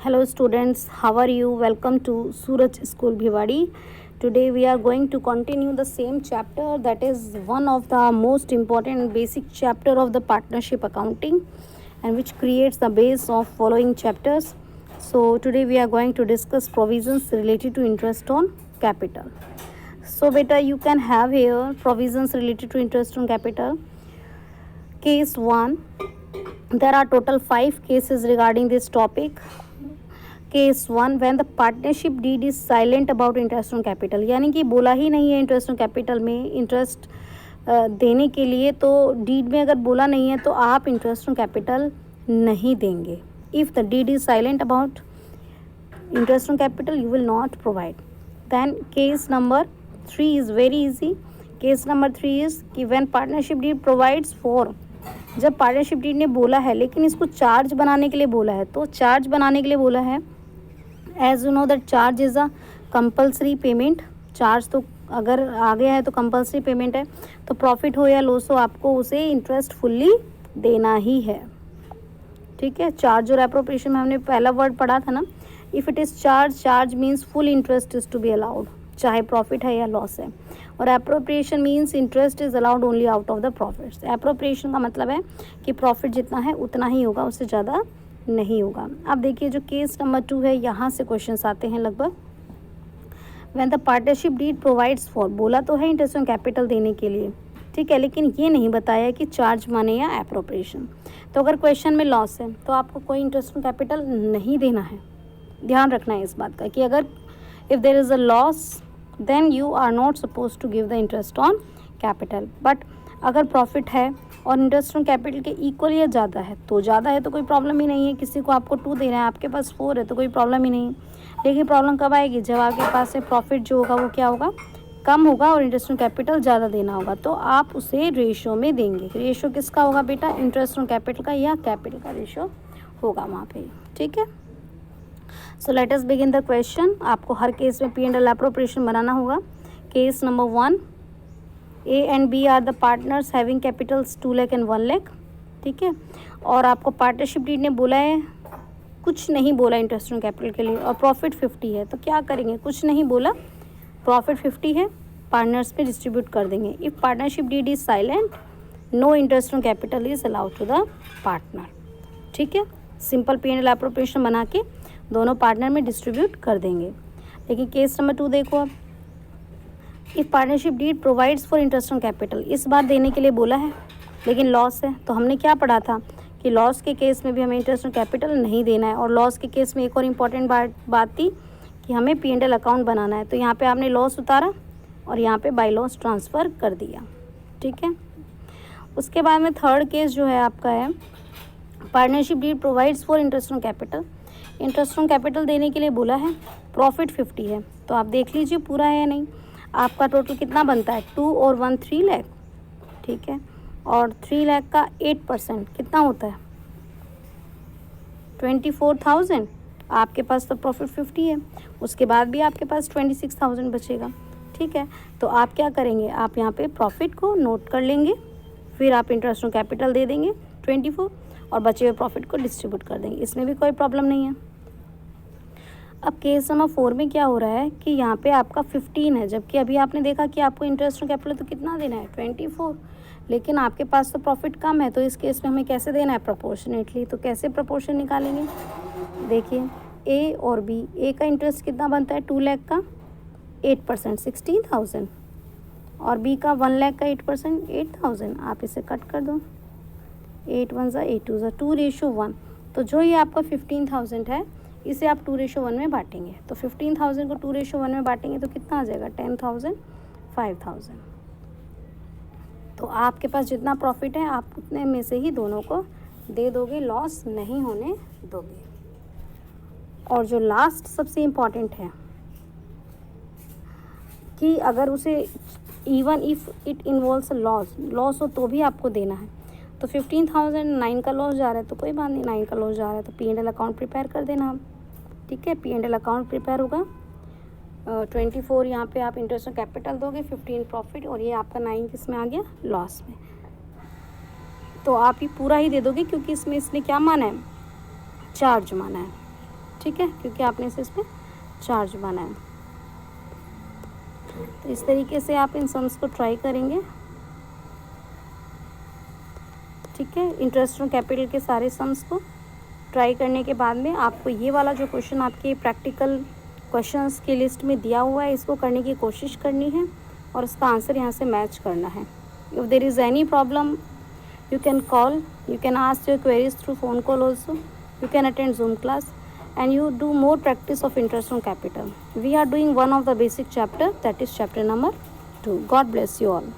Hello students, how are you? Welcome to Suraj School Bhiwadi. Today we are going to continue the same chapter, that is one of the most important and basic chapter of the partnership accounting, and which creates the base of following chapters. So today we are going to discuss provisions related to interest on capital. So beta, you can have here provisions related to interest on capital. Case 1. There are total 5 cases regarding this topic. Case 1, when the partnership deed is silent about interest on capital, यानी कि बोला ही नहीं है interest on capital में interest देने के लिए, तो डीड में अगर बोला नहीं है तो आप इंटरेस्ट ऑन कैपिटल नहीं देंगे. If the deed is silent about interest on capital you will not provide. Then case number 3 is very easy. Case number 3 is कि when partnership deed provides for, जब पार्टनरशिप डीड ने बोला है लेकिन इसको charge बनाने के लिए बोला है, तो चार्ज बनाने के लिए बोला है, as you know that charge is a compulsory payment. Charge तो अगर आ गया है तो कंपल्सरी पेमेंट है, तो प्रॉफिट हो या लॉस हो आपको उसे इंटरेस्ट फुल्ली देना ही है. ठीक है, चार्ज और एप्रोप्रिएशन में हमने पहला वर्ड पढ़ा था ना, if it is charge, charge means full interest is to be allowed, चाहे प्रॉफिट है या लॉस है. और appropriation means interest is allowed only out of the profits. Appropriation का मतलब है कि प्रॉफिट जितना है उतना ही होगा, उससे ज़्यादा नहीं होगा. अब देखिए जो केस नंबर 2 है, यहाँ से क्वेश्चंस आते हैं लगभग. When the partnership deed provides for, बोला तो है इंटरेस्ट ऑन कैपिटल देने के लिए, ठीक है, लेकिन ये नहीं बताया कि चार्ज माने या एप्रोप्रिएशन. तो अगर क्वेश्चन में लॉस है तो आपको कोई इंटरेस्ट ऑन कैपिटल नहीं देना है. ध्यान रखना है इस बात का कि अगर if there is a loss then you are not suppose to give the interest on capital. But अगर प्रॉफिट है और इंटरेस्ट ऑन कैपिटल के इक्वल या ज़्यादा है तो कोई प्रॉब्लम ही नहीं है. किसी को आपको 2 देना है, आपके पास 4 है तो कोई प्रॉब्लम ही नहीं है. लेकिन प्रॉब्लम कब आएगी, जब आपके पास से प्रॉफिट जो होगा वो क्या होगा, कम होगा और इंटरेस्ट ऑन कैपिटल ज़्यादा देना होगा, तो आप उसे रेशो में देंगे. रेशो किसका होगा बेटा, इंटरेस्ट ऑन कैपिटल का या कैपिटल का रेशो होगा वहाँ पे. ठीक है, so let us begin the question. आपको हर केस में P&L एप्रोप्रिएशन बनाना होगा. Case number 1, A and B are the partners having capitals 2 lakh and 1 lakh. ठीक है, और आपको पार्टनरशिप डीड ने बोला है, कुछ नहीं बोला इंटरेस्ट ऑन कैपिटल के लिए, और प्रॉफिट 50 है, तो क्या करेंगे, कुछ नहीं बोला, प्रॉफिट 50 है, पार्टनर्स में डिस्ट्रीब्यूट कर देंगे. If partnership deed is silent no interest on capital is allowed to the partner. ठीक है, सिंपल P&L एप्रोप्रिएशन बना के दोनों पार्टनर में डिस्ट्रीब्यूट कर देंगे. लेकिन केस नंबर 2 देखो. अब if partnership deed provides for interest on capital, इस बार देने के लिए बोला है लेकिन लॉस है, तो हमने क्या पढ़ा था कि लॉस के केस में भी हमें इंटरेस्ट ऑन कैपिटल नहीं देना है. और लॉस के केस में एक और इम्पॉर्टेंट बात थी कि हमें P&L अकाउंट बनाना है. तो यहाँ पे आपने लॉस उतारा और यहाँ पे बाय लॉस ट्रांसफ़र कर दिया. ठीक है, उसके बाद में थर्ड केस जो है आपका है, partnership deed provides for interest on capital. Interest on capital देने के लिए बोला है, प्रॉफिट 50 है, तो आप देख लीजिए पूरा है या नहीं. आपका टोटल कितना बनता है, 2 और 1 3 लाख. ठीक है, और 3 लाख का 8% कितना होता है, 24,000. आपके पास तो प्रॉफिट 50 है, उसके बाद भी आपके पास 26,000 बचेगा. ठीक है, तो आप क्या करेंगे, आप यहाँ पे प्रॉफिट को नोट कर लेंगे, फिर आप इंटरेस्ट ऑन कैपिटल दे देंगे 24 और बचे हुए प्रॉफिट को डिस्ट्रीब्यूट कर देंगे. इसमें भी कोई प्रॉब्लम नहीं है. अब केस नंबर 4 में क्या हो रहा है कि यहाँ पे आपका 15 है, जबकि अभी आपने देखा कि आपको इंटरेस्ट ऑन कैपिटल तो कितना देना है, 24, लेकिन आपके पास तो प्रॉफिट कम है, तो इस केस में हमें कैसे देना है, प्रोपोर्शनेटली. तो कैसे प्रोपोर्शन निकालेंगे, देखिए A और B. A का इंटरेस्ट कितना बनता है, 2 लाख का 8% 16,000, और B का 1 लाख का 8% 8,000. आप इसे कट कर दो, 8 1 ज़ा 8 2 ज़ा 2:1. तो जो ये आपका 15,000 है इसे आप 2:1 में बांटेंगे. तो 15,000 को 2:1 में बांटेंगे तो कितना आ जाएगा, 10,000 5,000. तो आपके पास जितना प्रॉफिट है आप उतने में से ही दोनों को दे दोगे, लॉस नहीं होने दोगे. और जो लास्ट सबसे इम्पॉर्टेंट है कि अगर उसे even if it involves loss हो तो भी आपको देना है. तो 15,000 9 का लॉस जा रहा है तो कोई बात नहीं, 9 का लॉस जा रहा है तो P&L अकाउंट प्रिपेयर कर देना आप. ठीक है, P&L अकाउंट प्रिपेयर होगा. 24 यहाँ पे आप इंटरेस्ट ऑन कैपिटल दोगे, 15 प्रॉफिट, और ये आपका 9 किस में आ गया, लॉस में. तो आप ये पूरा ही दे दोगे क्योंकि इसमें इसने क्या माना है, चार्ज माना है. ठीक है, क्योंकि आपने इसे इस पर चार्ज बनाया। तो इस तरीके से आप इन सम्स को ट्राई करेंगे। ठीक है, इंटरेस्ट ऑन कैपिटल के सारे सम्स को ट्राई करने के बाद में आपको ये वाला जो क्वेश्चन आपके प्रैक्टिकल क्वेश्चंस की लिस्ट में दिया हुआ है, इसको करने की कोशिश करनी है और इसका आंसर यहाँ से मैच करना है। If there is any problem you can call, you can ask your queries through phone call also, you can attend Zoom class and you do more practice of interest on capital. We are doing one of the basic chapter, that is chapter number 2. God bless you all.